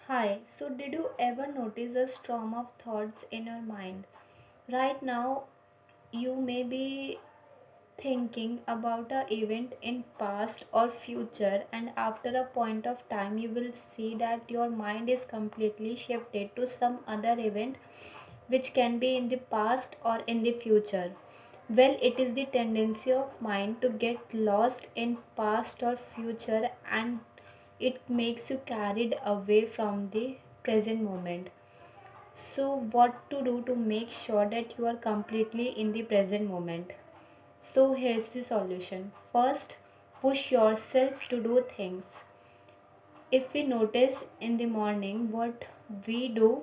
Hi, so did you ever notice a storm of thoughts in your mind? Right now, you may be thinking about a event in past or future, and after a point of time you will see that your mind is completely shifted to some other event which can be in the past or in the future. Well, it is the tendency of mind to get lost in past or future, and it makes you carried away from the present moment. So, what to do to make sure that you are completely in the present moment? So, here's the solution. First, push yourself to do things. If we notice in the morning what we do,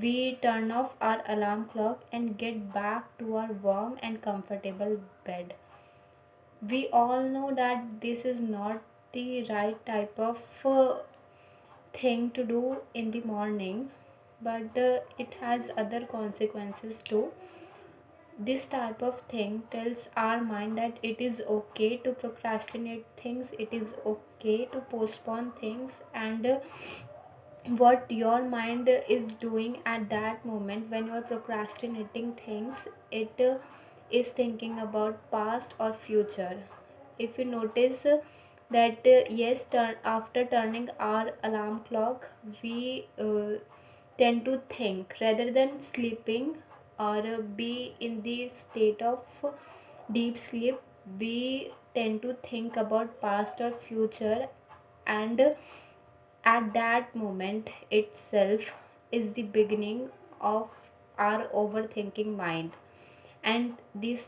we turn off our alarm clock and get back to our warm and comfortable bed. We all know that this is not the right type of thing to do in the morning, but it has other consequences too. This type of thing tells our mind that it is okay to procrastinate things, it is okay to postpone things, and what your mind is doing at that moment when you are procrastinating things, it is thinking about past or future. If you notice that yes, after turning our alarm clock, we tend to think rather than sleeping, or be in the state of deep sleep. We tend to think about past or future, and at that moment itself is the beginning of our overthinking mind. And these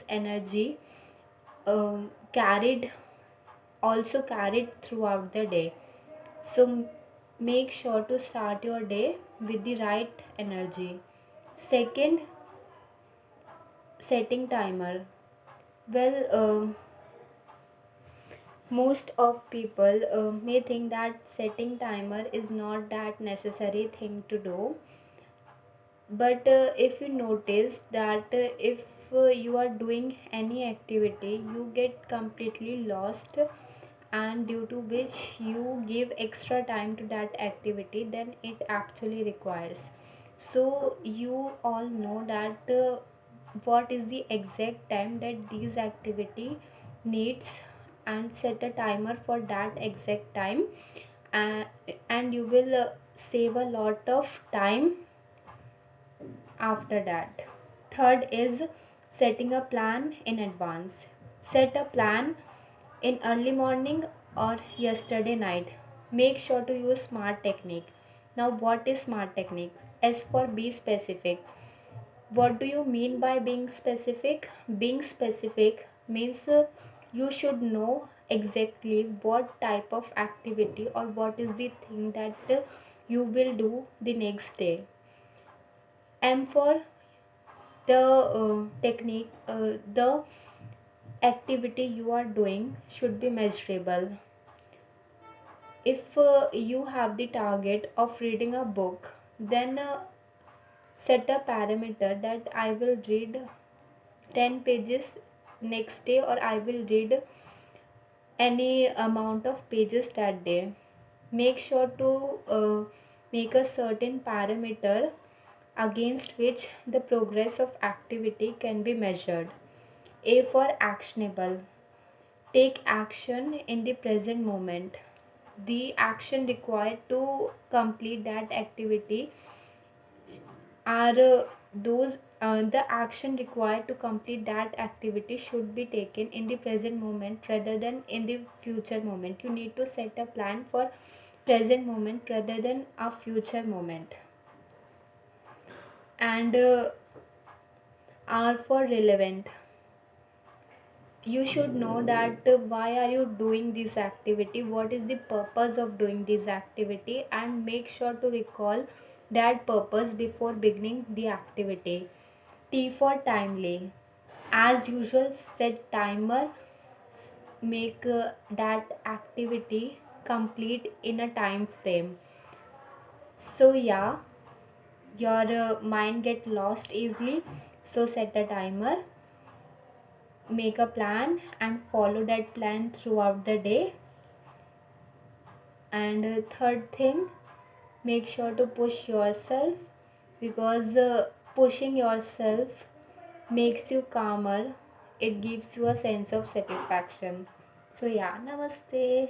energy carried also carried throughout the day. So make sure to start your day with the right energy. Second, setting timer. Well, most of people may think that setting timer is not that necessary thing to do, but if you notice that if you are doing any activity, you get completely lost, and due to which you give extra time to that activity than it actually requires. So you all know that what is the exact time that these activity needs, and set a timer for that exact time, uh, and you will save a lot of time after that. Third is setting a plan in advance. Set a plan in early morning or yesterday night. Make sure to use smart technique. Now, what is smart technique? As for be specific. What do you mean by being specific? Being specific means you should know exactly what type of activity or what is the thing that you will do the next day. M for the the activity you are doing should be measurable. If you have the target of reading a book, then set a parameter that I will read 10 pages next day, or I will read any amount of pages that day. Make sure to make a certain parameter against which the progress of activity can be measured. A for actionable. Take action in the present moment. The action required to complete that activity are those the action required to complete that activity should be taken in the present moment rather than in the future moment. You need to set a plan for present moment rather than a future moment. And R for relevant. You should know that why are you doing this activity, what is the purpose of doing this activity, and make sure to recall that purpose before beginning the activity. T for timely. As usual, set timer, make that activity complete in a time frame. So yeah, your mind get lost easily, so set a timer, make a plan and follow that plan throughout the day. And third thing, make sure to push yourself, because pushing yourself makes you calmer. It gives you a sense of satisfaction. So yeah, namaste.